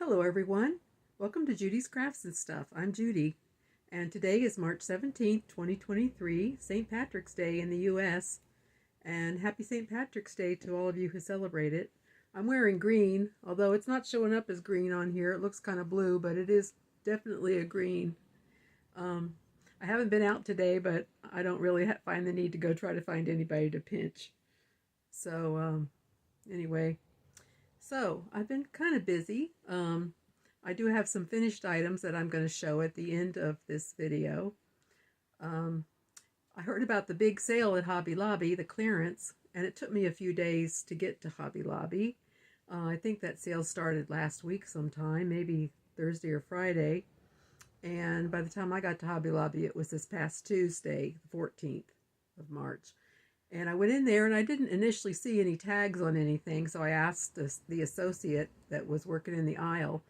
Hello everyone. Welcome to Judy's Crafts and Stuff. I'm Judy, and today is March 17th, 2023, St. Patrick's Day in the US, and happy St. Patrick's Day to all of you who celebrate it. I'm wearing green, although it's not showing up as green on here. It looks kind of blue, but it is definitely a green. I haven't been out today, but I don't really find the need to go try to find anybody to pinch. So, anyway. So, I've been kind of busy. I do have some finished items that I'm going to show at the end of this video. I heard about the big sale at Hobby Lobby, the clearance, and it took me a few days to get to Hobby Lobby. I think that sale started last week sometime, maybe Thursday or Friday. And by the time I got to Hobby Lobby, it was this past Tuesday, the 14th of March. And I went in there and I didn't initially see any tags on anything, so I asked the associate that was working in the aisle,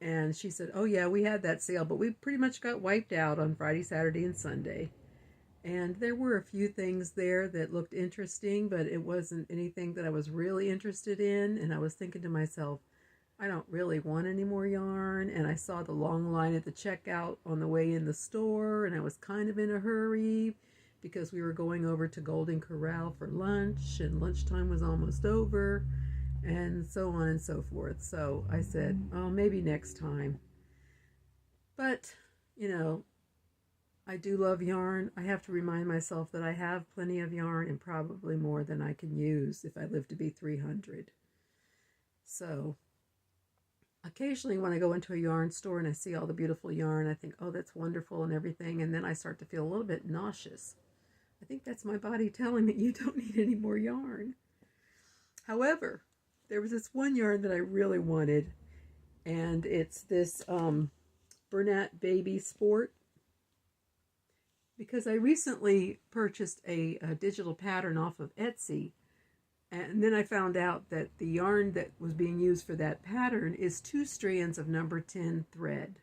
and she said, oh yeah, we had that sale, but we pretty much got wiped out on Friday, Saturday, and Sunday. And there were a few things there that looked interesting, but it wasn't anything that I was really interested in, and I was thinking to myself, I don't really want any more yarn, and I saw the long line at the checkout on the way in the store, and I was kind of in a hurry, because we were going over to Golden Corral for lunch, and lunchtime was almost over, and so on and so forth. So I said, oh, maybe next time. But, you know, I do love yarn. I have to remind myself that I have plenty of yarn and probably more than I can use if I live to be 300. So occasionally when I go into a yarn store and I see all the beautiful yarn, I think, oh, that's wonderful and everything, and then I start to feel a little bit nauseous. I think that's my body telling me you don't need any more yarn. However, there was this one yarn that I really wanted, and it's this Bernat Baby Sport, because I recently purchased a digital pattern off of Etsy, and then I found out that the yarn that was being used for that pattern is 2 strands of number 10 thread.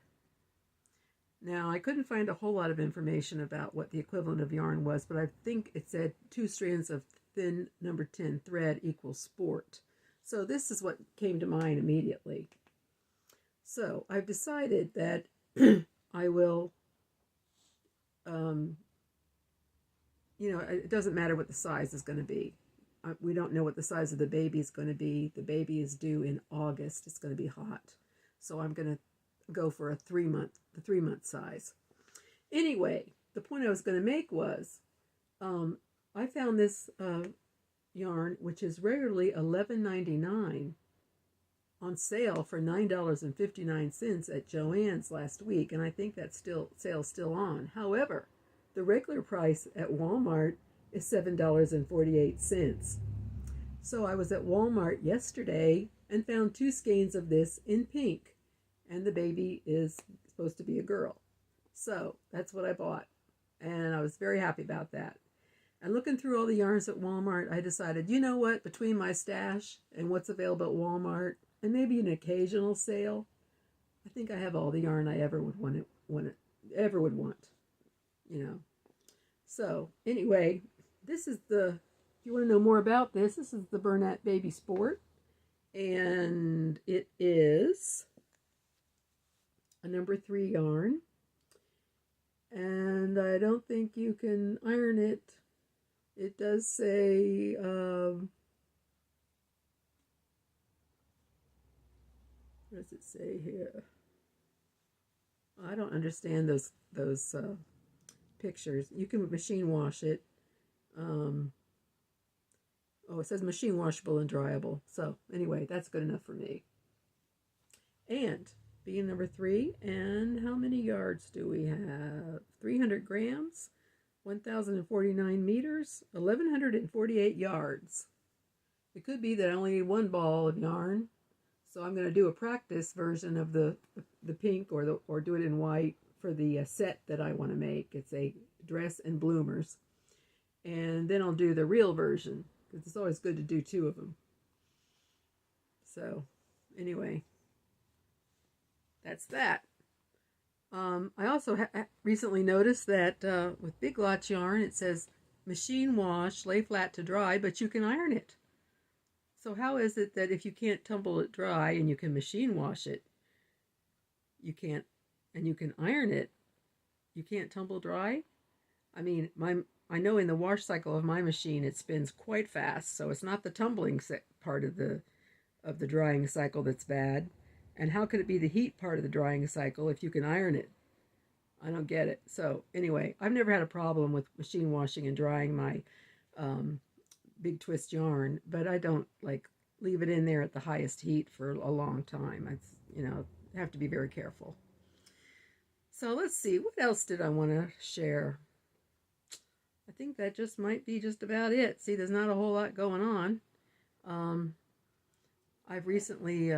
Now, I couldn't find a whole lot of information about what the equivalent of yarn was, but I think it said 2 strands of thin number 10 thread equals sport. So this is what came to mind immediately. So I've decided that I will, it doesn't matter what the size is going to be. We don't know what the size of the baby is going to be. The baby is due in August. It's going to be hot. So I'm going to go for the 3-month size. Anyway, the point I was going to make was, I found this yarn, which is regularly $11.99, on sale for $9.59 at Joann's last week, and I think that sale's still on. However, the regular price at Walmart is $7.48. So I was at Walmart yesterday and found 2 skeins of this in pink. And the baby is supposed to be a girl. So that's what I bought. And I was very happy about that. And looking through all the yarns at Walmart, I decided, you know what, between my stash and what's available at Walmart, and maybe an occasional sale, I think I have all the yarn I ever would want, you know. So anyway, this is if you want to know more about this is the Bernat Baby Sport. And it is a number 3 yarn, and I don't think you can iron it. It does say what does it say here? I don't understand those pictures. You can machine wash it. Oh, it says machine washable and dryable. So anyway, that's good enough for me. And being number 3, and how many yards do we have? 300 grams, 1,049 meters, 1,148 yards. It could be that I only need 1 ball of yarn, so I'm going to do a practice version of the pink or do it in white for the set that I want to make. It's a dress and bloomers, and then I'll do the real version, because it's always good to do 2 of them. So anyway, that's that. I also recently noticed that with Big Lots yarn, it says machine wash, lay flat to dry, but you can iron it. So how is it that if you can't tumble it dry and you can machine wash it, you can't, and you can iron it, you can't tumble dry. I mean, I know in the wash cycle of my machine it spins quite fast, so it's not the tumbling part of the drying cycle that's bad. And how could it be the heat part of the drying cycle if you can iron it? I don't get it. So anyway, I've never had a problem with machine washing and drying my big twist yarn, but I don't like leave it in there at the highest heat for a long time. It's, have to be very careful. So let's see, what else did I want to share? I think that just might be just about it. See, there's not a whole lot going on. I've recently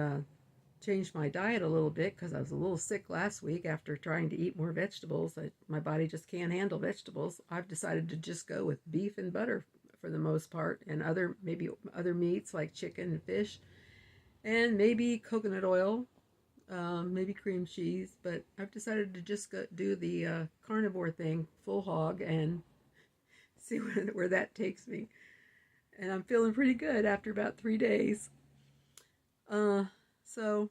changed my diet a little bit because I was a little sick last week after trying to eat more vegetables. My body just can't handle vegetables. I've decided to just go with beef and butter for the most part, and maybe other meats like chicken and fish, and maybe coconut oil, maybe cream cheese. But I've decided to just do the carnivore thing, full hog, and see where that takes me. And I'm feeling pretty good after about 3 days. So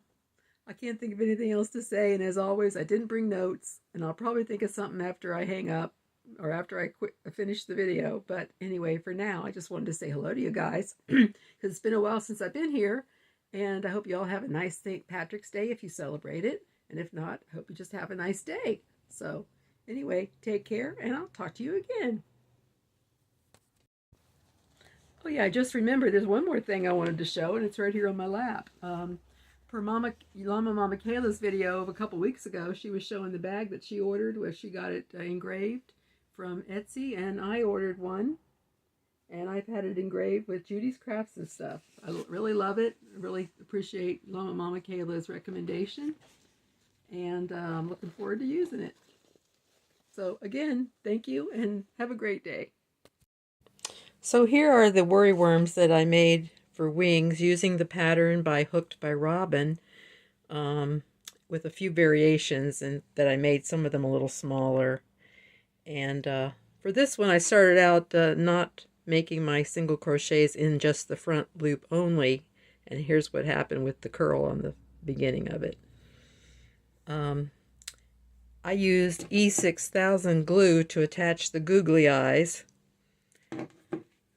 I can't think of anything else to say, and as always, I didn't bring notes, and I'll probably think of something after I hang up or after I finish the video. But anyway, for now, I just wanted to say hello to you guys because it's been a while since I've been here, and I hope you all have a nice St. Patrick's Day if you celebrate it, and if not, I hope you just have a nice day. So anyway, take care, and I'll talk to you again. Oh yeah, I just remembered there's one more thing I wanted to show, and it's right here on my lap. For Llama Mama Kayla's video of a couple weeks ago, she was showing the bag that she ordered, where she got it engraved from Etsy, and I ordered one, and I've had it engraved with Judy's Crafts and stuff. I really love it. I really appreciate Llama Mama Kayla's recommendation, and I'm looking forward to using it. So again, thank you, and have a great day. So here are the worry worms that I made for wings using the pattern by Hooked by Robin, with a few variations, and that I made some of them a little smaller. And for this one, I started out not making my single crochets in just the front loop only, and here's what happened with the curl on the beginning of it. I used E6000 glue to attach the googly eyes.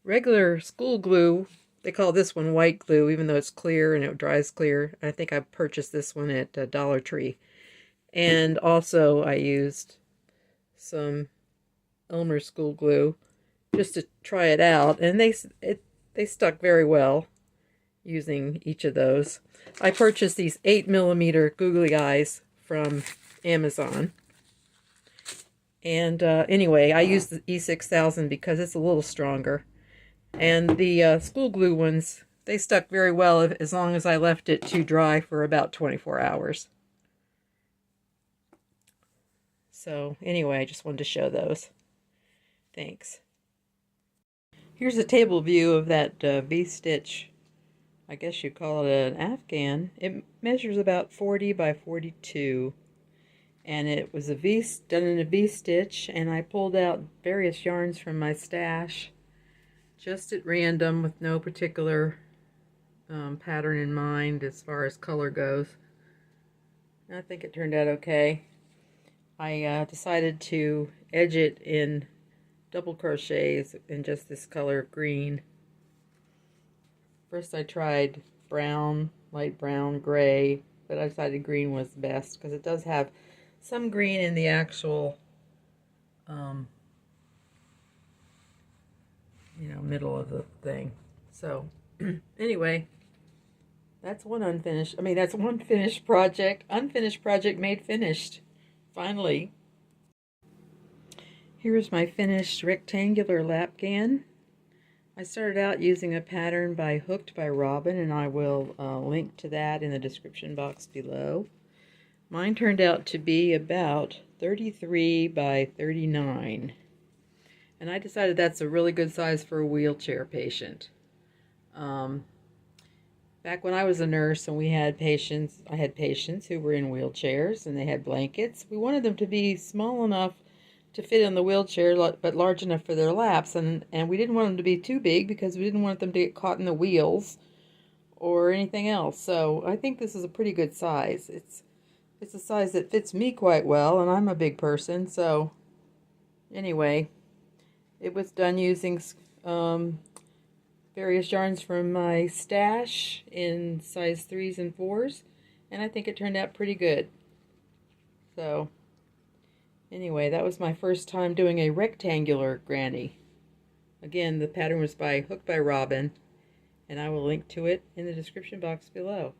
Regular school glue, they call this one white glue, even though it's clear and it dries clear. I think I purchased this one at Dollar Tree. And also I used some Elmer school glue just to try it out, and they stuck very well using each of those. I purchased these 8mm googly eyes from Amazon. And anyway, I used the E6000 because it's a little stronger. And the school glue ones, they stuck very well as long as I left it to dry for about 24 hours. So anyway, I just wanted to show those. Thanks. Here's a table view of that V-stitch. I guess you'd call it an Afghan. It measures about 40 by 42. And it was done in a V-stitch, and I pulled out various yarns from my stash, just at random with no particular pattern in mind as far as color goes. I think it turned out okay. I decided to edge it in double crochets in just this color of green. First I tried brown, light brown, gray, but I decided green was best because it does have some green in the actual middle of the thing. So anyway, that's one finished project. Unfinished project made finished. Finally. Here's my finished rectangular lapgan. I started out using a pattern by Hooked by Robin, and I will link to that in the description box below. Mine turned out to be about 33 by 39. And I decided that's a really good size for a wheelchair patient. Back when I was a nurse and I had patients who were in wheelchairs and they had blankets, we wanted them to be small enough to fit in the wheelchair but large enough for their laps, and we didn't want them to be too big because we didn't want them to get caught in the wheels or anything else. So I think this is a pretty good size. It's It's a size that fits me quite well, and I'm a big person, so anyway, it was done using various yarns from my stash in size 3s and 4s, and I think it turned out pretty good. So anyway, that was my first time doing a rectangular granny. Again, the pattern was by Hook by Robin, and I will link to it in the description box below.